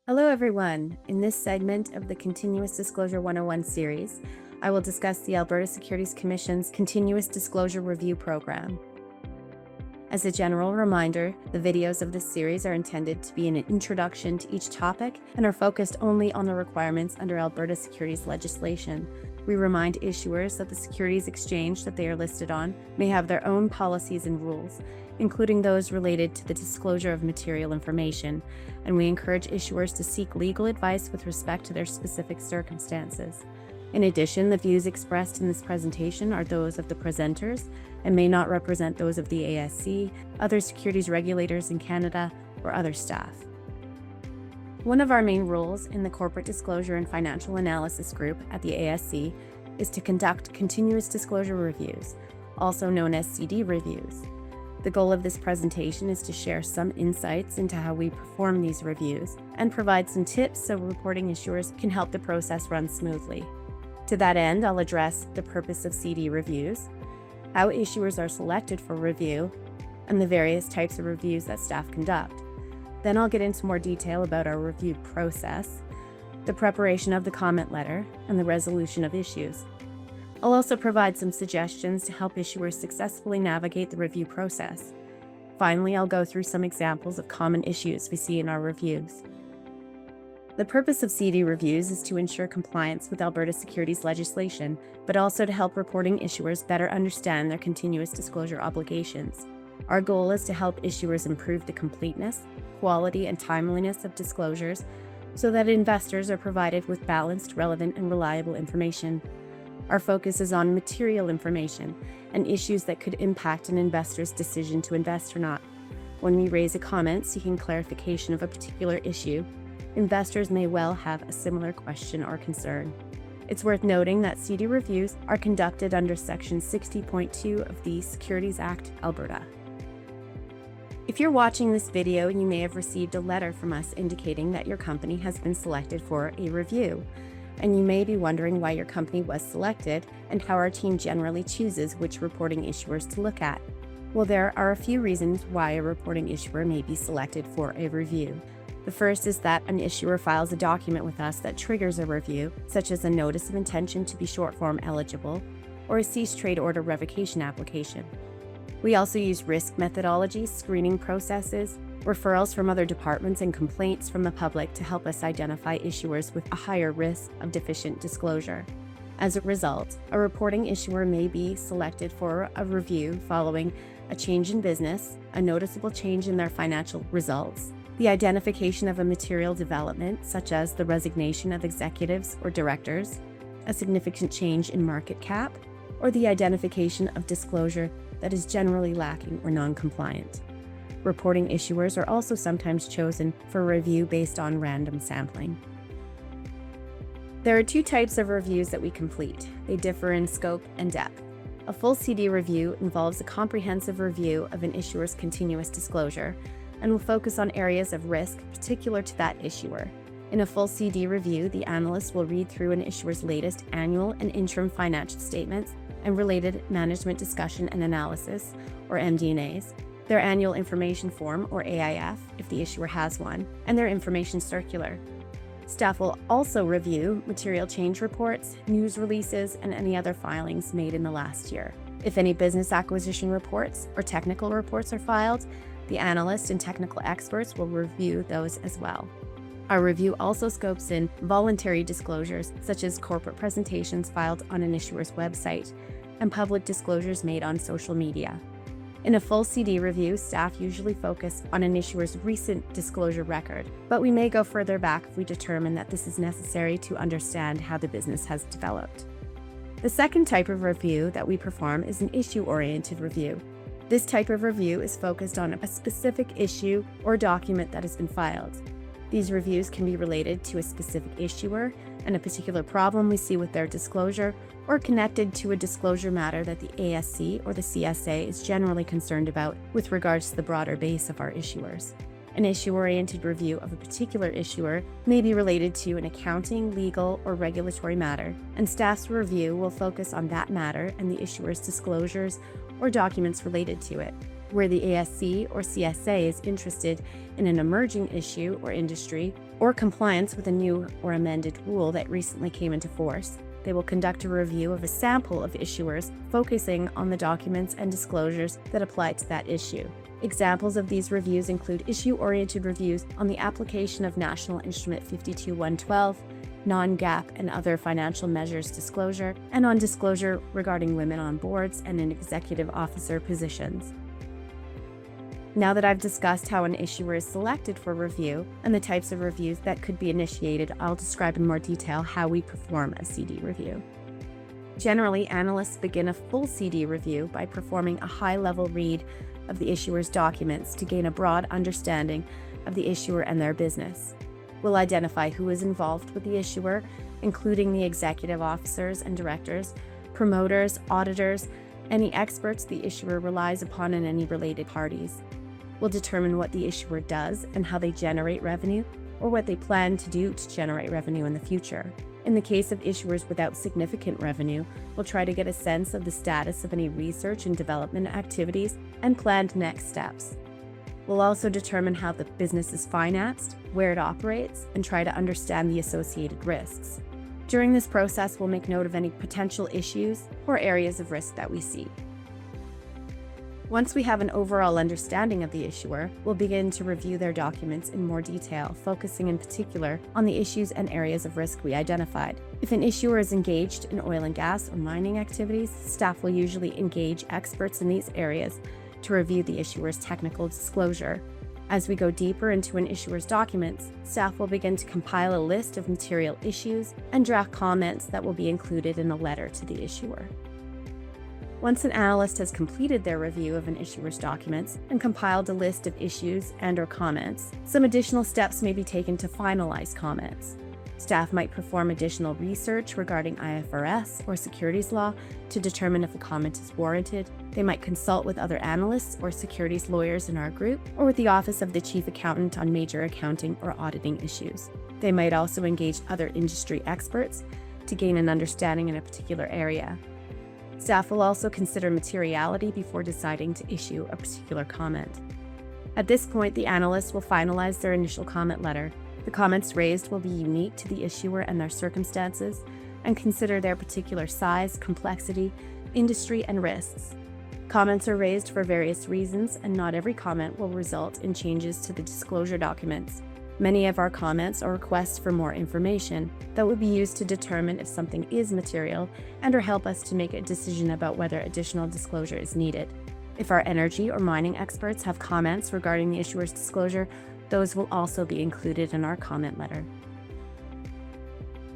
Hello, everyone. In this segment of the Continuous Disclosure 101 series, I will discuss the Alberta Securities Commission's Continuous Disclosure Review Program. As a general reminder, the videos of this series are intended to be an introduction to each topic and are focused only on the requirements under Alberta securities legislation. We remind issuers that the securities exchange that they are listed on may have their own policies and rules, including those related to the disclosure of material information, and we encourage issuers to seek legal advice with respect to their specific circumstances. In addition, the views expressed in this presentation are those of the presenters and may not represent those of the ASC, other securities regulators in Canada, or other staff. One of our main roles in the Corporate Disclosure and Financial Analysis Group at the ASC is to conduct continuous disclosure reviews, also known as CD reviews. The goal of this presentation is to share some insights into how we perform these reviews and provide some tips so reporting issuers can help the process run smoothly. To that end, I'll address the purpose of CD reviews, how issuers are selected for review, and the various types of reviews that staff conduct. Then I'll get into more detail about our review process, the preparation of the comment letter, and the resolution of issues. I'll also provide some suggestions to help issuers successfully navigate the review process. Finally, I'll go through some examples of common issues we see in our reviews. The purpose of CD reviews is to ensure compliance with Alberta securities legislation, but also to help reporting issuers better understand their continuous disclosure obligations. Our goal is to help issuers improve the completeness, quality, and timeliness of disclosures so that investors are provided with balanced, relevant, and reliable information. Our focus is on material information and issues that could impact an investor's decision to invest or not. When we raise a comment seeking clarification of a particular issue, investors may well have a similar question or concern. It's worth noting that CD reviews are conducted under Section 60.2 of the Securities Act, Alberta. If you're watching this video, you may have received a letter from us indicating that your company has been selected for a review, and you may be wondering why your company was selected and how our team generally chooses which reporting issuers to look at. Well, there are a few reasons why a reporting issuer may be selected for a review. The first is that an issuer files a document with us that triggers a review, such as a notice of intention to be short-form eligible or a cease trade order revocation application. We also use risk methodologies, screening processes, referrals from other departments, and complaints from the public to help us identify issuers with a higher risk of deficient disclosure. As a result, a reporting issuer may be selected for a review following a change in business, a noticeable change in their financial results, the identification of a material development, such as the resignation of executives or directors, a significant change in market cap, or the identification of disclosure that is generally lacking or non-compliant. Reporting issuers are also sometimes chosen for review based on random sampling. There are two types of reviews that we complete. They differ in scope and depth. A full CD review involves a comprehensive review of an issuer's continuous disclosure and will focus on areas of risk particular to that issuer. In a full CD review, the analyst will read through an issuer's latest annual and interim financial statements and related management discussion and analysis, or MD&As, their annual information form, or AIF, if the issuer has one, and their information circular. Staff will also review material change reports, news releases, and any other filings made in the last year. If any business acquisition reports or technical reports are filed, the analyst and technical experts will review those as well. Our review also scopes in voluntary disclosures, such as corporate presentations filed on an issuer's website and public disclosures made on social media. In a full CD review, staff usually focus on an issuer's recent disclosure record, but we may go further back if we determine that this is necessary to understand how the business has developed. The second type of review that we perform is an issue-oriented review. This type of review is focused on a specific issue or document that has been filed. These reviews can be related to a specific issuer and a particular problem we see with their disclosure, or connected to a disclosure matter that the ASC or the CSA is generally concerned about with regards to the broader base of our issuers. An issue-oriented review of a particular issuer may be related to an accounting, legal, or regulatory matter, and staff's review will focus on that matter and the issuer's disclosures or documents related to it. Where the ASC or CSA is interested in an emerging issue or industry, or compliance with a new or amended rule that recently came into force. They will conduct a review of a sample of issuers, focusing on the documents and disclosures that apply to that issue. Examples of these reviews include issue-oriented reviews on the application of National Instrument 52-112, non-GAAP and other financial measures disclosure, and on disclosure regarding women on boards and in executive officer positions. Now that I've discussed how an issuer is selected for review and the types of reviews that could be initiated, I'll describe in more detail how we perform a CD review. Generally, analysts begin a full CD review by performing a high-level read of the issuer's documents to gain a broad understanding of the issuer and their business. We'll identify who is involved with the issuer, including the executive officers and directors, promoters, auditors, any experts the issuer relies upon, and any related parties. We'll determine what the issuer does and how they generate revenue, or what they plan to do to generate revenue in the future. In the case of issuers without significant revenue, we'll try to get a sense of the status of any research and development activities and planned next steps. We'll also determine how the business is financed, where it operates, and try to understand the associated risks. During this process, we'll make note of any potential issues or areas of risk that we see. Once we have an overall understanding of the issuer, we'll begin to review their documents in more detail, focusing in particular on the issues and areas of risk we identified. If an issuer is engaged in oil and gas or mining activities, staff will usually engage experts in these areas to review the issuer's technical disclosure. As we go deeper into an issuer's documents, staff will begin to compile a list of material issues and draft comments that will be included in a letter to the issuer. Once an analyst has completed their review of an issuer's documents and compiled a list of issues and/or comments, some additional steps may be taken to finalize comments. Staff might perform additional research regarding IFRS or securities law to determine if a comment is warranted. They might consult with other analysts or securities lawyers in our group, or with the Office of the Chief Accountant on major accounting or auditing issues. They might also engage other industry experts to gain an understanding in a particular area. Staff will also consider materiality before deciding to issue a particular comment. At this point, the analyst will finalize their initial comment letter. The comments raised will be unique to the issuer and their circumstances, and consider their particular size, complexity, industry, and risks. Comments are raised for various reasons, and not every comment will result in changes to the disclosure documents. Many of our comments are requests for more information that would be used to determine if something is material and/or help us to make a decision about whether additional disclosure is needed. If our energy or mining experts have comments regarding the issuer's disclosure, those will also be included in our comment letter.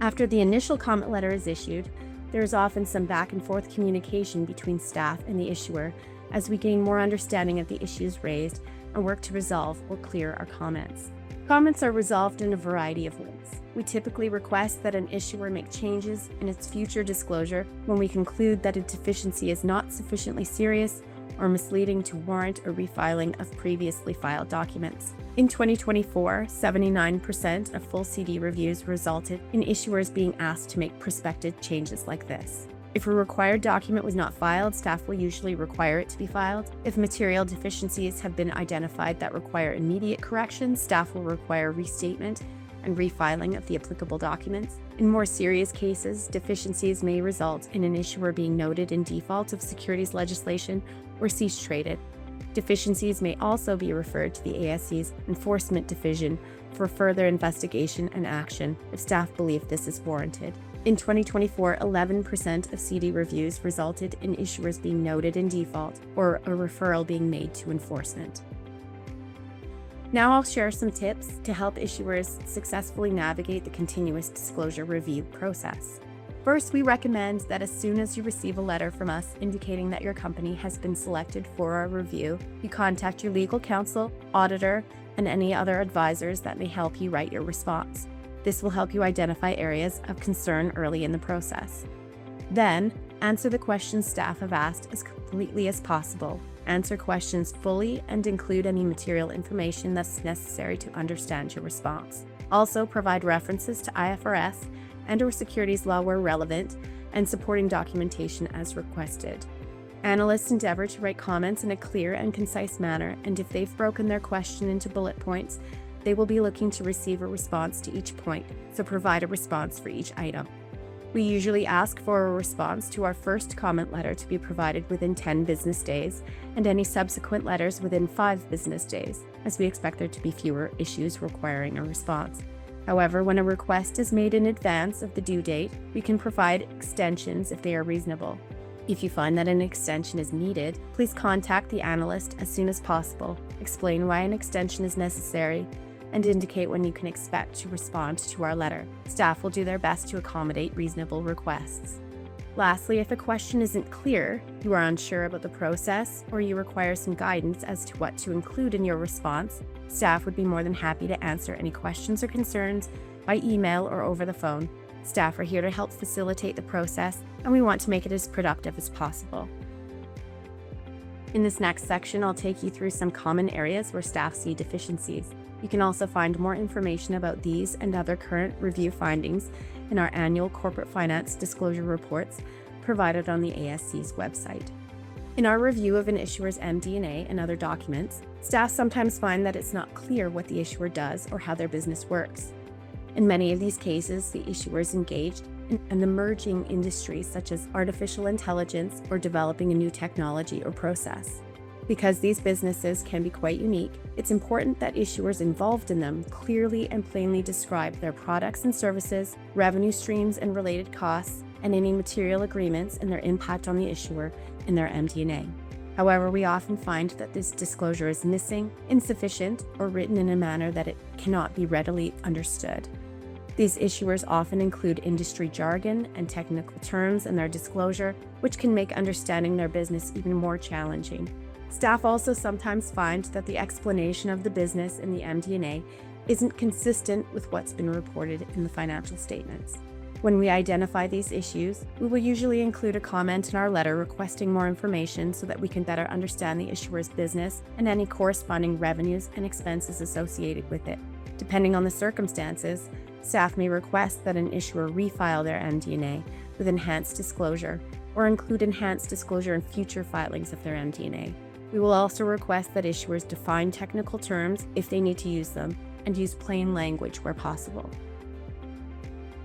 After the initial comment letter is issued, there is often some back and forth communication between staff and the issuer as we gain more understanding of the issues raised and work to resolve or clear our comments. Comments are resolved in a variety of ways. We typically request that an issuer make changes in its future disclosure when we conclude that a deficiency is not sufficiently serious or misleading to warrant a refiling of previously filed documents. In 2024, 79% of full CD reviews resulted in issuers being asked to make prospective changes like this. If a required document was not filed, staff will usually require it to be filed. If material deficiencies have been identified that require immediate correction, staff will require restatement and refiling of the applicable documents. In more serious cases, deficiencies may result in an issuer being noted in default of securities legislation or cease traded. Deficiencies may also be referred to the ASC's Enforcement Division for further investigation and action if staff believe this is warranted. In 2024, 11% of CD reviews resulted in issuers being noted in default or a referral being made to enforcement. Now I'll share some tips to help issuers successfully navigate the continuous disclosure review process. First, we recommend that as soon as you receive a letter from us indicating that your company has been selected for a review, you contact your legal counsel, auditor, and any other advisors that may help you write your response. This will help you identify areas of concern early in the process. Then, answer the questions staff have asked as completely as possible. Answer questions fully and include any material information that's necessary to understand your response. Also, provide references to IFRS and/or securities law where relevant, and supporting documentation as requested. Analysts endeavor to write comments in a clear and concise manner, and if they've broken their question into bullet points, they will be looking to receive a response to each point, so provide a response for each item. We usually ask for a response to our first comment letter to be provided within 10 business days, and any subsequent letters within 5 business days, as we expect there to be fewer issues requiring a response. However, when a request is made in advance of the due date, we can provide extensions if they are reasonable. If you find that an extension is needed, please contact the analyst as soon as possible, explain why an extension is necessary, and indicate when you can expect to respond to our letter. Staff will do their best to accommodate reasonable requests. Lastly, if a question isn't clear, you are unsure about the process, or you require some guidance as to what to include in your response, staff would be more than happy to answer any questions or concerns by email or over the phone. Staff are here to help facilitate the process, and we want to make it as productive as possible. In this next section, I'll take you through some common areas where staff see deficiencies. You can also find more information about these and other current review findings in our annual corporate finance disclosure reports provided on the ASC's website. In our review of an issuer's MD&A and other documents, staff sometimes find that it's not clear what the issuer does or how their business works. In many of these cases, the issuer is engaged in an emerging industry such as artificial intelligence or developing a new technology or process. Because these businesses can be quite unique, it's important that issuers involved in them clearly and plainly describe their products and services, revenue streams and related costs, and any material agreements and their impact on the issuer in their MD&A. However, we often find that this disclosure is missing, insufficient, or written in a manner that it cannot be readily understood. These issuers often include industry jargon and technical terms in their disclosure, which can make understanding their business even more challenging. Staff also sometimes find that the explanation of the business in the MD&A isn't consistent with what's been reported in the financial statements. When we identify these issues, we will usually include a comment in our letter requesting more information so that we can better understand the issuer's business and any corresponding revenues and expenses associated with it. Depending on the circumstances, staff may request that an issuer refile their MD&A with enhanced disclosure or include enhanced disclosure in future filings of their MD&A. We will also request that issuers define technical terms if they need to use them and use plain language where possible.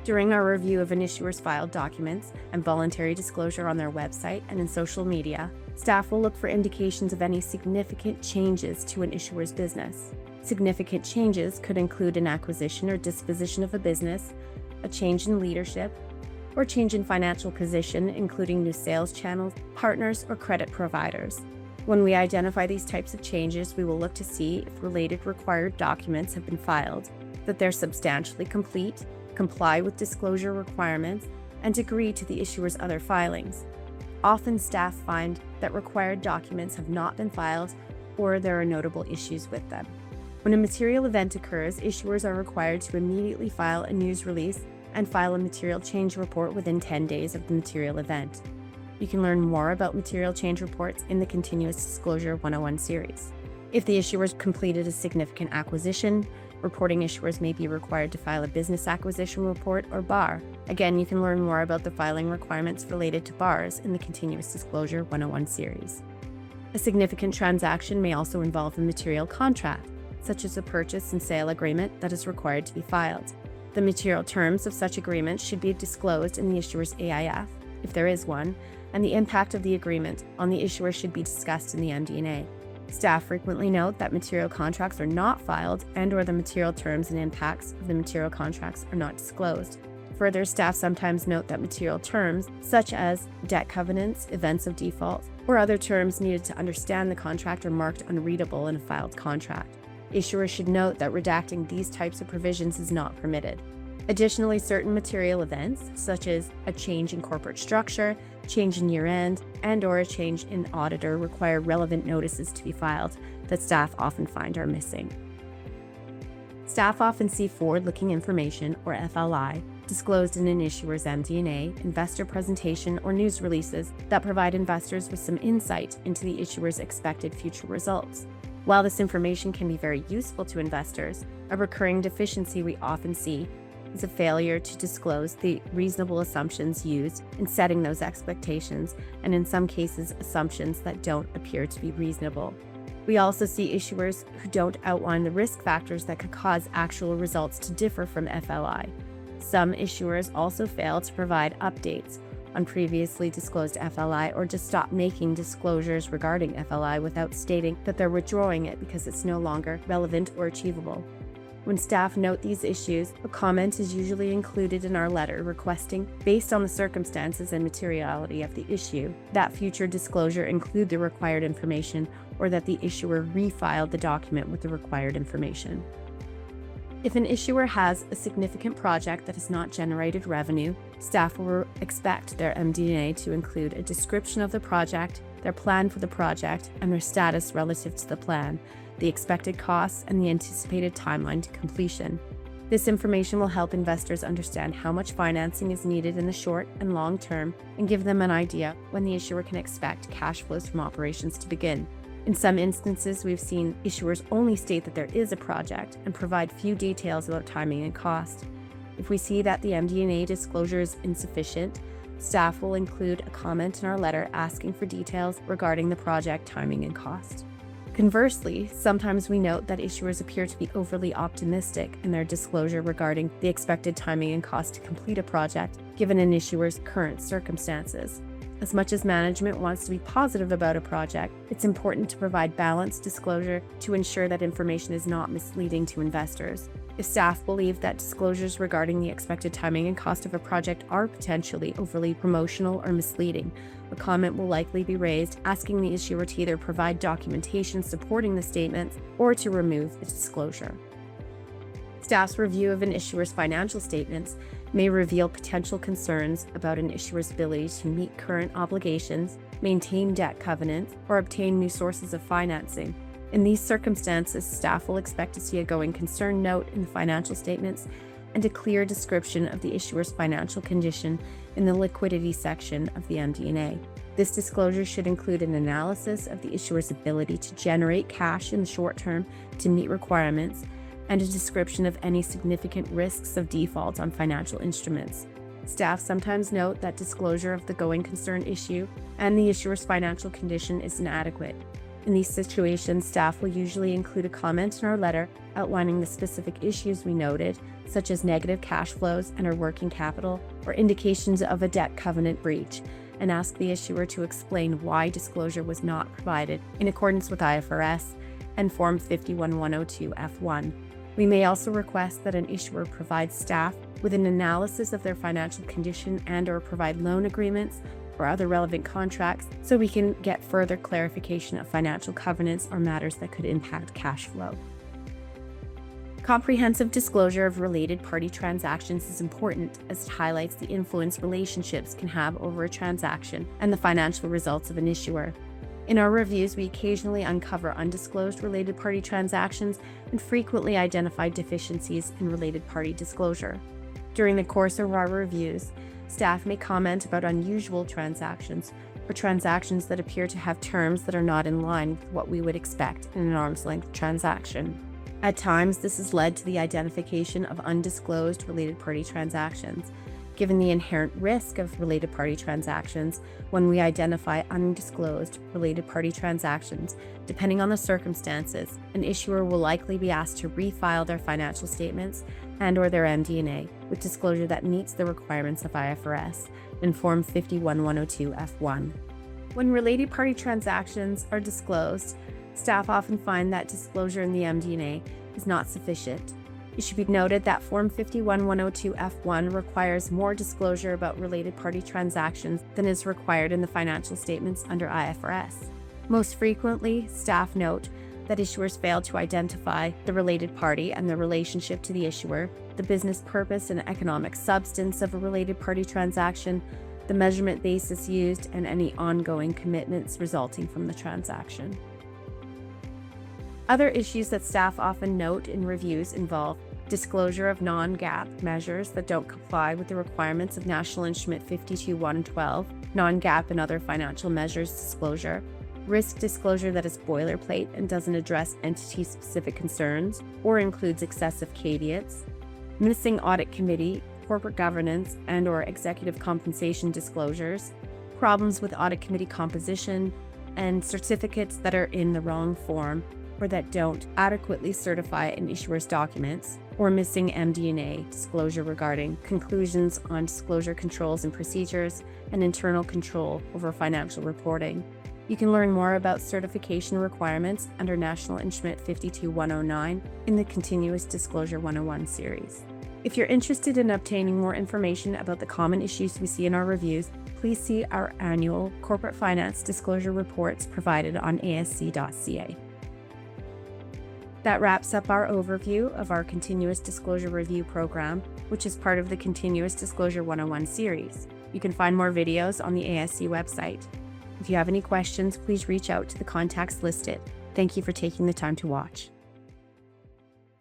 During our review of an issuer's filed documents and voluntary disclosure on their website and in social media, staff will look for indications of any significant changes to an issuer's business. Significant changes could include an acquisition or disposition of a business, a change in leadership, or change in financial position, including new sales channels, partners, or credit providers. When we identify these types of changes, we will look to see if related required documents have been filed, that they're substantially complete, comply with disclosure requirements, and agree to the issuer's other filings. Often staff find that required documents have not been filed or there are notable issues with them. When a material event occurs, issuers are required to immediately file a news release and file a material change report within 10 days of the material event. You can learn more about material change reports in the Continuous Disclosure 101 series. If the issuers completed a significant acquisition, reporting issuers may be required to file a business acquisition report or BAR. Again, you can learn more about the filing requirements related to BARs in the Continuous Disclosure 101 series. A significant transaction may also involve a material contract, such as a purchase and sale agreement that is required to be filed. The material terms of such agreements should be disclosed in the issuer's AIF, if there is one, and the impact of the agreement on the issuer should be discussed in the MD&A. Staff frequently note that material contracts are not filed and/or the material terms and impacts of the material contracts are not disclosed. Further, staff sometimes note that material terms, such as debt covenants, events of default, or other terms needed to understand the contract are marked unreadable in a filed contract. Issuers should note that redacting these types of provisions is not permitted. Additionally, certain material events, such as a change in corporate structure, change in year-end, and/or a change in auditor require relevant notices to be filed that staff often find are missing. Staff often see forward-looking information, or FLI, disclosed in an issuer's MD&A, investor presentation, or news releases that provide investors with some insight into the issuer's expected future results. While this information can be very useful to investors, a recurring deficiency we often see is a failure to disclose the reasonable assumptions used in setting those expectations, and in some cases, assumptions that don't appear to be reasonable. We also see issuers who don't outline the risk factors that could cause actual results to differ from FLI. Some issuers also fail to provide updates on previously disclosed FLI or just stop making disclosures regarding FLI without stating that they're withdrawing it because it's no longer relevant or achievable. When staff note these issues, a comment is usually included in our letter requesting, based on the circumstances and materiality of the issue, that future disclosure include the required information or that the issuer refiled the document with the required information. If an issuer has a significant project that has not generated revenue, staff will expect their MD&A to include a description of the project, their plan for the project, and their status relative to the plan, the expected costs, and the anticipated timeline to completion. This information will help investors understand how much financing is needed in the short and long term and give them an idea when the issuer can expect cash flows from operations to begin. In some instances, we've seen issuers only state that there is a project and provide few details about timing and cost. If we see that the MD&A disclosure is insufficient, staff will include a comment in our letter asking for details regarding the project timing and cost. Conversely, sometimes we note that issuers appear to be overly optimistic in their disclosure regarding the expected timing and cost to complete a project, given an issuer's current circumstances. As much as management wants to be positive about a project, it's important to provide balanced disclosure to ensure that information is not misleading to investors. If staff believe that disclosures regarding the expected timing and cost of a project are potentially overly promotional or misleading, a comment will likely be raised asking the issuer to either provide documentation supporting the statements or to remove the disclosure. Staff's review of an issuer's financial statements may reveal potential concerns about an issuer's ability to meet current obligations, maintain debt covenants, or obtain new sources of financing. In these circumstances, staff will expect to see a going concern note in the financial statements and a clear description of the issuer's financial condition in the liquidity section of the MD&A. This disclosure should include an analysis of the issuer's ability to generate cash in the short term to meet requirements and a description of any significant risks of default on financial instruments. Staff sometimes note that disclosure of the going concern issue and the issuer's financial condition is inadequate. In these situations, staff will usually include a comment in our letter outlining the specific issues we noted, such as negative cash flows and/or working capital, or indications of a debt covenant breach, and ask the issuer to explain why disclosure was not provided in accordance with IFRS and Form 51102F1. We may also request that an issuer provide staff with an analysis of their financial condition and/or provide loan agreements or other relevant contracts so we can get further clarification of financial covenants or matters that could impact cash flow. Comprehensive disclosure of related party transactions is important as it highlights the influence relationships can have over a transaction and the financial results of an issuer. In our reviews, we occasionally uncover undisclosed related party transactions and frequently identify deficiencies in related party disclosure. During the course of our reviews, staff may comment about unusual transactions or transactions that appear to have terms that are not in line with what we would expect in an arm's length transaction. At times, this has led to the identification of undisclosed related party transactions. Given the inherent risk of related party transactions, when we identify undisclosed related party transactions, depending on the circumstances, an issuer will likely be asked to refile their financial statements and/or their MD&A with disclosure that meets the requirements of IFRS and Form 51102F1. When related party transactions are disclosed, staff often find that disclosure in the MD&A is not sufficient. It should be noted that Form 51102F1 requires more disclosure about related party transactions than is required in the financial statements under IFRS. Most frequently, staff note that issuers fail to identify the related party and the relationship to the issuer, the business purpose and economic substance of a related party transaction, the measurement basis used, and any ongoing commitments resulting from the transaction. Other issues that staff often note in reviews involve disclosure of non-GAAP measures that don't comply with the requirements of National Instrument 52.112, non-GAAP and other financial measures disclosure, risk disclosure that is boilerplate and doesn't address entity-specific concerns or includes excessive caveats, missing audit committee, corporate governance, and/or executive compensation disclosures, problems with audit committee composition, and certificates that are in the wrong form or that don't adequately certify an issuer's documents, or missing MD&A disclosure regarding conclusions on disclosure controls and procedures and internal control over financial reporting. You can learn more about certification requirements under National Instrument 52109 in the Continuous Disclosure 101 series. If you're interested in obtaining more information about the common issues we see in our reviews, please see our annual corporate finance disclosure reports provided on asc.ca. That wraps up our overview of our Continuous Disclosure Review program, which is part of the Continuous Disclosure 101 series. You can find more videos on the ASC website. If you have any questions, please reach out to the contacts listed. Thank you for taking the time to watch.